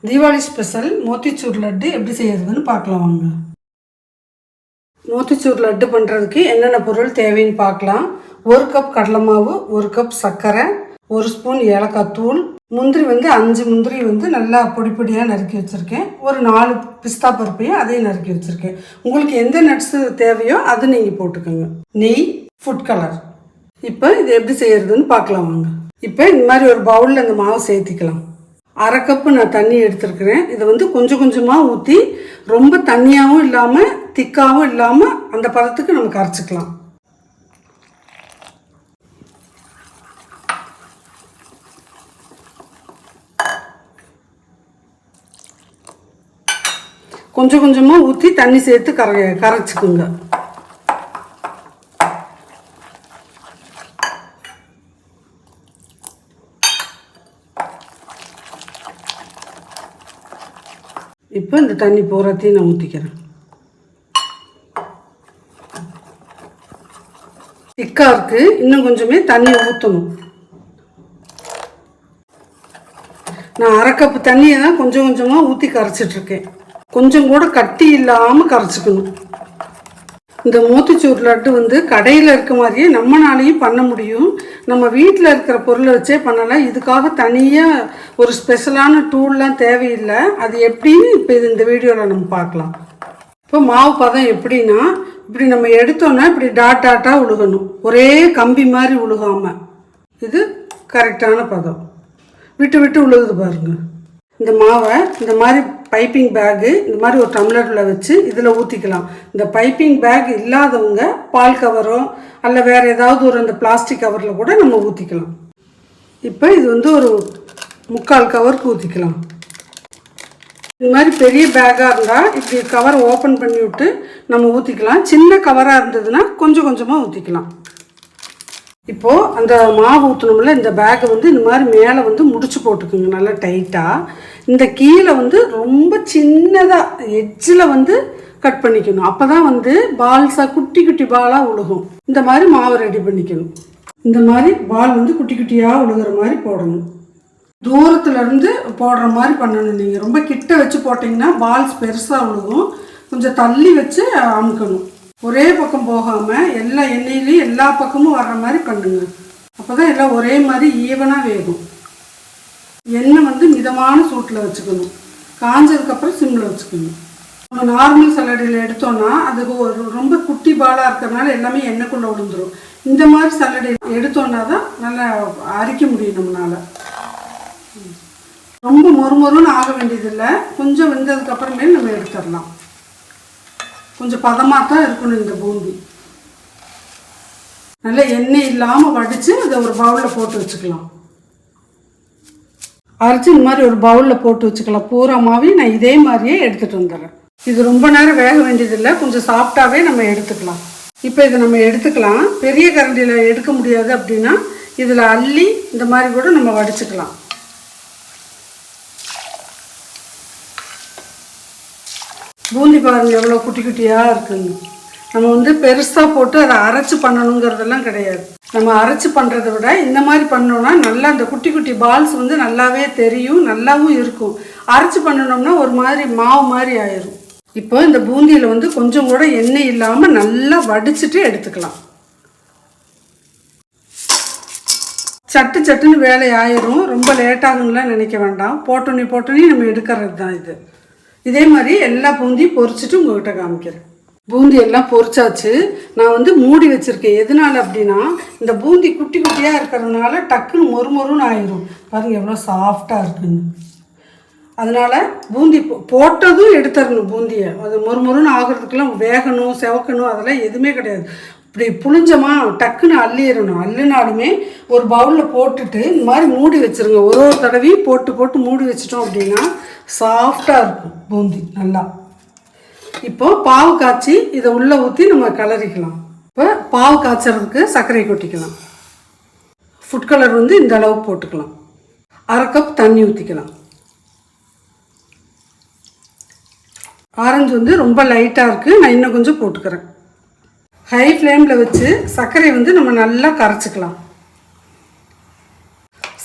Deepavali special motichoor laddu எப்படி செய்யறதுன்னு பார்க்கலாம் வாங்க. மோத்திச்சூர் லட்டு பண்ணுறதுக்கு என்னென்ன பொருள் தேவைன்னு பார்க்கலாம். 1 கப் கடலை மாவு, 1 கப் சர்க்கரை, 1 ஸ்பூன் ஏலக்காய் தூள், முந்திரி 5 முந்திரி நல்லா பொடி பொடியாக நறுக்கி வச்சுருக்கேன். ஒரு 4 பிஸ்தா பருப்பையும் அதையும் நறுக்கி வச்சுருக்கேன். உங்களுக்கு எந்த நட்ஸு தேவையோ அது நீங்கள் போட்டுக்கோங்க. நெய், ஃபுட் கலர். இப்போ இது எப்படி செய்யறதுன்னு பார்க்கலாம் வாங்க. இப்போ இந்த மாதிரி ஒரு பவுலில் இந்த மாவு சேர்த்திக்கலாம். 1/2 கப்பு நான் தண்ணி எடுத்துருக்கிறேன். இதை கொஞ்சம் கொஞ்சமாக ஊற்றி ரொம்ப தண்ணியாகவும் இல்லாமல் திக்காகவும் இல்லாமல் அந்த பதத்துக்கு நம்ம கரைச்சிக்கலாம். கொஞ்சம் கொஞ்சமாக ஊற்றி தண்ணி சேர்த்து கரைச்சிக்குங்க. இப்போ இந்த தண்ணி பூராத்தையும் நான் ஊற்றிக்கிறேன். திக்காக இருக்குது, இன்னும் கொஞ்சமே தண்ணி ஊற்றணும். நான் 1/2 கப்பு தண்ணியை தான் கொஞ்சம் கொஞ்சமாக ஊற்றி கரைச்சிட்ருக்கேன். கொஞ்சம் கூட கட்டி இல்லாமல் கரைச்சிக்கணும். இந்த மோத்திச்சூர் லட்டு கடையில் இருக்க மாதிரியே நம்மளாலையும் பண்ண முடியும். நம்ம வீட்டில் இருக்கிற பொருளை வச்சே பண்ணலாம். இதுக்காக தனியாக ஒரு ஸ்பெஷலான டூல்லாம் தேவையில்லை. அது எப்படின்னு இப்போ இந்த வீடியோவில் நம்ம பார்க்கலாம். இப்போ மாவு பதம் எப்படின்னா, இப்படி நம்ம எடுத்தோன்னா இப்படி டாட்டாக உழுகணும். ஒரே கம்பி மாதிரி உழுகாமல். இது கரெக்டான பதம். விட்டு விட்டு உழுகுது பாருங்கள். இந்த மாவை இந்த மாதிரி பைப்பிங் பேக்கு இந்த மாதிரி ஒரு டம்ளரில் வச்சு இதில் ஊற்றிக்கலாம். இந்த பைப்பிங் பேக் இல்லாதவங்க பால் கவரோ அல்ல வேறு ஏதாவது ஒரு அந்த பிளாஸ்டிக் கவரில் கூட நம்ம ஊற்றிக்கலாம். இப்போ இது ஒரு 3/4 கவருக்கு ஊற்றிக்கலாம். இந்த மாதிரி பெரிய பேக்காக இருந்தால் இப்படி கவர் ஓப்பன் பண்ணி விட்டு நம்ம ஊற்றிக்கலாம். சின்ன கவராக இருந்ததுன்னா கொஞ்சம் கொஞ்சமாக ஊற்றிக்கலாம். இப்போது அந்த மாவு ஊற்றணும்ல, இந்த பேக்கை இந்த மாதிரி மேலே முடிச்சு போட்டுக்குங்க நல்லா டைட்டாக. இந்த கீழே ரொம்ப சின்னதாக எட்ஜில் கட் பண்ணிக்கணும். அப்போ தான் பால்ஸாக குட்டி குட்டி பாலாக உழுகும். இந்த மாதிரி மாவு ரெடி பண்ணிக்கணும். இந்த மாதிரி பால் குட்டி குட்டியாக உழுகிற மாதிரி போடணும். தூரத்துலேருந்து போடுற மாதிரி பண்ணணும். நீங்கள் ரொம்ப கிட்ட வச்சு போட்டிங்கன்னா பால்ஸ் பெருசாக உழுகும். கொஞ்சம் தள்ளி வச்சு அமுக்கணும். ஒரே பக்கம் போகாமல் எல்லா எண்ணெயிலையும் எல்லா பக்கமும் வர்ற மாதிரி பண்ணுங்க. அப்போ தான் எல்லாம் ஒரே மாதிரி ஈவனாக வேகும். எண்ணெய் மிதமான சூட்டில் வச்சுக்கணும். காஞ்சதுக்கப்புறம் சிம்மில் வச்சுக்கணும். நம்ம நார்மல் சல்லடையில் எடுத்தோன்னா அது ரொம்ப குட்டி பாலாக இருக்கிறதுனால எல்லாமே எண்ணெய்க்குள்ளே விழுந்துடும். இந்த மாதிரி சல்லடையில் எடுத்தோன்னா தான் நல்லா அரிக்க முடியும் நம்மளால். ரொம்ப மொறுமொறுன்னு ஆக வேண்டியதில்லை. கொஞ்சம் வெந்ததுக்கப்புறமே நம்ம எடுத்துடலாம். கொஞ்சம் பதமாக தான் இருக்கணும் இந்த பூந்தி. நல்லா எண்ணெய் இல்லாமல் வடித்து அதை ஒரு பவுலில் போட்டு வச்சுக்கலாம். அரைச்சி இந்த மாதிரி ஒரு பவுலில் போட்டு வச்சுக்கலாம். பூராமாவே நான் இதே மாதிரியே எடுத்துகிட்டு வந்துடுறேன். இது ரொம்ப நேரம் வேக வேண்டியதில்லை. கொஞ்சம் சாஃப்டாகவே நம்ம எடுத்துக்கலாம். இப்போ இதை நம்ம எடுத்துக்கலாம். பெரிய கரண்டியில் எடுக்க முடியாது அப்படின்னா இதில் அள்ளி இந்த மாதிரி கூட நம்ம வடிச்சுக்கலாம். பூந்தி பாருங்கள் எவ்வளோ குட்டி குட்டியாக இருக்குங்க. நம்ம பெருசாக போட்டு அதை அரைச்சி பண்ணணுங்கிறதெல்லாம் கிடையாது. நம்ம அரைச்சி பண்ணுறதை விட இந்த மாதிரி பண்ணோன்னா நல்லா அந்த குட்டி குட்டி பால்ஸ் நல்லாவே தெரியும், நல்லாவும் இருக்கும். அரைச்சி பண்ணணும்னா ஒரு மாதிரி மாவு மாதிரி ஆயிரும். இப்போ இந்த பூந்தியில் கொஞ்சம் கூட எண்ணெய் இல்லாமல் நல்லா வடிச்சிட்டு எடுத்துக்கலாம். சட்டுன்னு வேலை ஆயிரும். ரொம்ப லேட்டாகுங்களாம் நினைக்க வேண்டாம். போட்டோன்னே நம்ம எடுக்கிறது தான் இது. இதே மாதிரி எல்லா பூந்தியும் பொரிச்சிட்டு உங்கள்கிட்ட காமிக்கிறேன். பூந்தி எல்லாம் பொரிச்சாச்சு. நான் மூடி வச்சுருக்கேன். எதனால அப்படின்னா இந்த பூந்தி குட்டி குட்டியாக இருக்கிறதுனால டக்குன்னு மொறுமொறுன்னு ஆயிரும். பாருங்கள் எவ்வளோ சாஃப்டாக இருக்குன்னு. அதனால் பூந்தி போட்டதும் எடுத்துடணும். பூந்தியை அது மொறுமொறுன்னு ஆகிறதுக்கெல்லாம் வேகணும் செவக்கணும் அதெல்லாம் எதுவுமே கிடையாது. இப்படி புளிஞ்சமா டக்குன்னு அள்ளிடணும். அள்ளினாலுமே ஒரு பவுலில் போட்டுட்டு இந்த மாதிரி மூடி வச்சுருங்க. ஒரு தடவையும் போட்டு மூடி வச்சிட்டோம் அப்படின்னா சாஃப்டாக இருக்கும் பூந்தி நல்லா. இப்போது பாவு காய்ச்சி இதை உள்ளே ஊற்றி நம்ம கிளறிக்கலாம். இப்போ பாவு காய்ச்சறதுக்கு சர்க்கரை கொட்டிக்கலாம். ஃபுட் கலர் இந்த அளவுக்கு போட்டுக்கலாம். 1/2 கப் தண்ணி ஊற்றிக்கலாம். ஆரஞ்சு ரொம்ப லைட்டாக இருக்குது. நான் இன்னும் கொஞ்சம் போட்டுக்கிறேன். ஹை ஃப்ளேமில் வச்சு சர்க்கரை நம்ம நல்லா கரைச்சிக்கலாம்.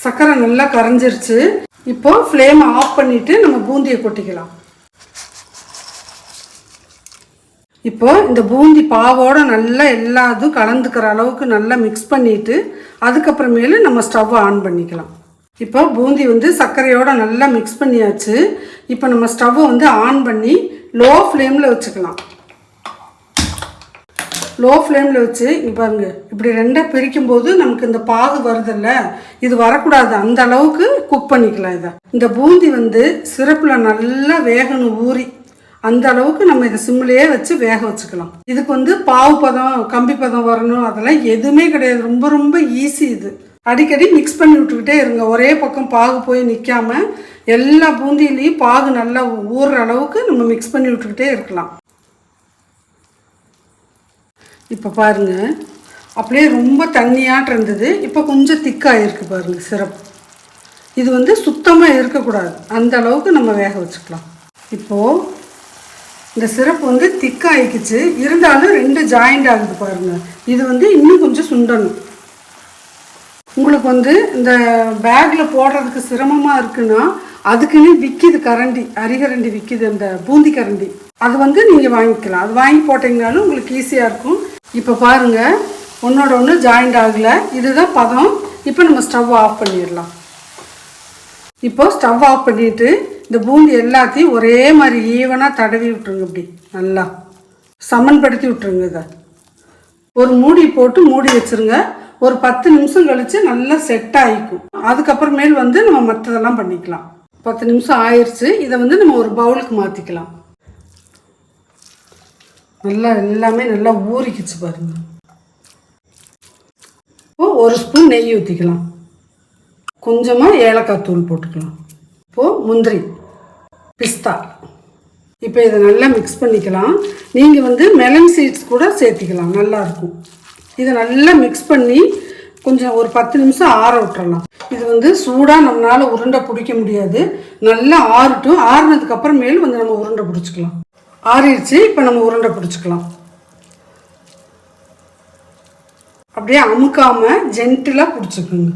சர்க்கரை நல்லா கரைஞ்சிருச்சு. இப்போ ஃப்ளேமை ஆஃப் பண்ணிவிட்டு நம்ம பூந்தியை கொட்டிக்கலாம். இப்போ இந்த பூந்தி பாவோட நல்லா எல்லா இதுவும் கலந்துக்கிற அளவுக்கு நல்லா மிக்ஸ் பண்ணிவிட்டு அதுக்கப்புறமேலு நம்ம ஸ்டவ்வை ஆன் பண்ணிக்கலாம். இப்போ பூந்தி சர்க்கரையோடு நல்லா மிக்ஸ் பண்ணியாச்சு. இப்போ நம்ம ஸ்டவ்வை ஆன் பண்ணி லோ ஃப்ளேமில் வச்சுக்கலாம். லோ ஃப்ளேமில் வச்சு இங்கே பாருங்கள், இப்படி ரெண்டாக பிரிக்கும்போது நமக்கு இந்த பாகு வருதில்ல, இது வரக்கூடாது, அந்த அளவுக்கு குக் பண்ணிக்கலாம். இதை இந்த பூந்தி சிரப்பில் நல்லா வேகணும், ஊறி அந்த அளவுக்கு நம்ம இதை சிம்லேயே வச்சு வேக வச்சுக்கலாம். இதுக்கு பாவு பதம் கம்பி பதம் வரணும் அதெல்லாம் எதுவுமே கிடையாது. ரொம்ப ரொம்ப ஈஸி. இது அடிக்கடி மிக்ஸ் பண்ணி விட்டுக்கிட்டே இருங்க. ஒரே பக்கம் பாகு போய் நிற்காம எல்லா பூந்தியிலையும் பாகு நல்லா ஊறுற அளவுக்கு நம்ம மிக்ஸ் பண்ணி விட்டுக்கிட்டே இருக்கலாம். இப்போ பாருங்கள், அப்படியே ரொம்ப தண்ணியாட்டு இருந்தது, இப்போ கொஞ்சம் திக்காக இருக்குது பாருங்கள் சிரப். இது சுத்தமாக இருக்கக்கூடாது, அந்த அளவுக்கு நம்ம வேக வச்சுக்கலாம். இப்போது இந்த சிரப் திக்காகிக்குச்சு, இருந்தாலும் ரெண்டு ஜாயிண்ட் ஆகுது பாருங்கள். இது இன்னும் கொஞ்சம் சுண்டணும். உங்களுக்கு இந்த பேக்கில் போடுறதுக்கு சிரமமாக இருக்குன்னா அதுக்குன்னு விற்கிது கரண்டி, அரிகரண்டி விற்கிது, அந்த பூந்தி கரண்டி. அது நீங்கள் வாங்கிக்கலாம். அது வாங்கி போட்டிங்கனாலும் உங்களுக்கு ஈஸியாக இருக்கும். இப்போ பாருங்கள், ஒன்றோட ஒன்று ஜாயிண்ட் ஆகலை, இதுதான் பதம். இப்போ நம்ம ஸ்டவ் ஆஃப் பண்ணிடலாம். இப்போ ஸ்டவ் ஆஃப் பண்ணிவிட்டு இந்த பூந்தி எல்லாத்தையும் ஒரே மாதிரி ஈவனாக தடவி விட்டுருங்க. இப்படி நல்லா சமன்படுத்தி விட்டுருங்க. இதை ஒரு மூடி போட்டு மூடி வச்சுருங்க. ஒரு 10 நிமிஷம் கழித்து நல்லா செட் ஆகிக்கும். அதுக்கப்புறமேல் நம்ம மற்றதெல்லாம் பண்ணிக்கலாம். 10 நிமிஷம் ஆயிடுச்சு. இதை நம்ம ஒரு பவுலுக்கு மாற்றிக்கலாம். நல்லா எல்லாமே நல்லா ஊறிக்கிச்சு பாருங்கள். இப்போது ஒரு ஸ்பூன் நெய் ஊற்றிக்கலாம். கொஞ்சமாக ஏலக்காய் தூள் போட்டுக்கலாம். இப்போது முந்திரி, பிஸ்தா. இப்போ இதை நல்லா மிக்ஸ் பண்ணிக்கலாம். நீங்கள் மெலன் சீட்ஸ் கூட சேர்த்திக்கலாம், நல்லாயிருக்கும். இதை நல்லா மிக்ஸ் பண்ணி கொஞ்சம் ஒரு 10 நிமிஷம் ஆற விட்டுறலாம். இது சூடாக நம்மளால் உருண்டை பிடிக்க முடியாது. நல்லா ஆறட்டும். ஆறுனதுக்கப்புறமேல் நம்ம உருண்டை பிடிச்சிக்கலாம். ஆறிடுச்சு. இப்போ நம்ம உருண்டை பிடிச்சிக்கலாம். அப்படியே அமுக்காமல் ஜென்டிலாக பிடிச்சிக்கோங்க.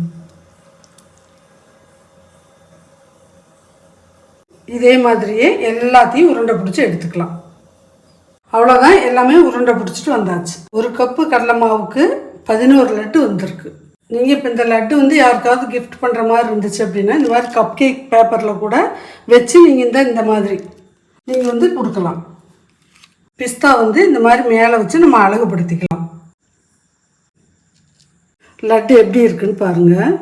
இதே மாதிரியே எல்லாத்தையும் உருண்டை பிடிச்சி எடுத்துக்கலாம். அவ்வளோதான், எல்லாமே உருண்டை பிடிச்சிட்டு வந்தாச்சு. ஒரு கப்பு கடலை மாவுக்கு 11 லட்டு வந்திருக்கு. நீங்கள் இப்போ இந்த லட்டு யாருக்காவது கிஃப்ட் பண்ணுற மாதிரி இருந்துச்சு அப்படின்னா இந்த மாதிரி கப் கேக் பேப்பரில் கூட வச்சு நீங்கள் இந்த மாதிரி நீங்கள் கொடுக்கலாம். பிஸ்தா இந்த மாதிரி மேலே வச்சு நம்ம அழகுபடுத்திக்கலாம். லட்டு எப்படி இருக்குன்னு பாருங்கள்.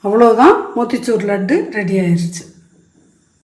அவ்வளோதான், மோத்திச்சூர் லட்டு ரெடி ஆயிடுச்சு.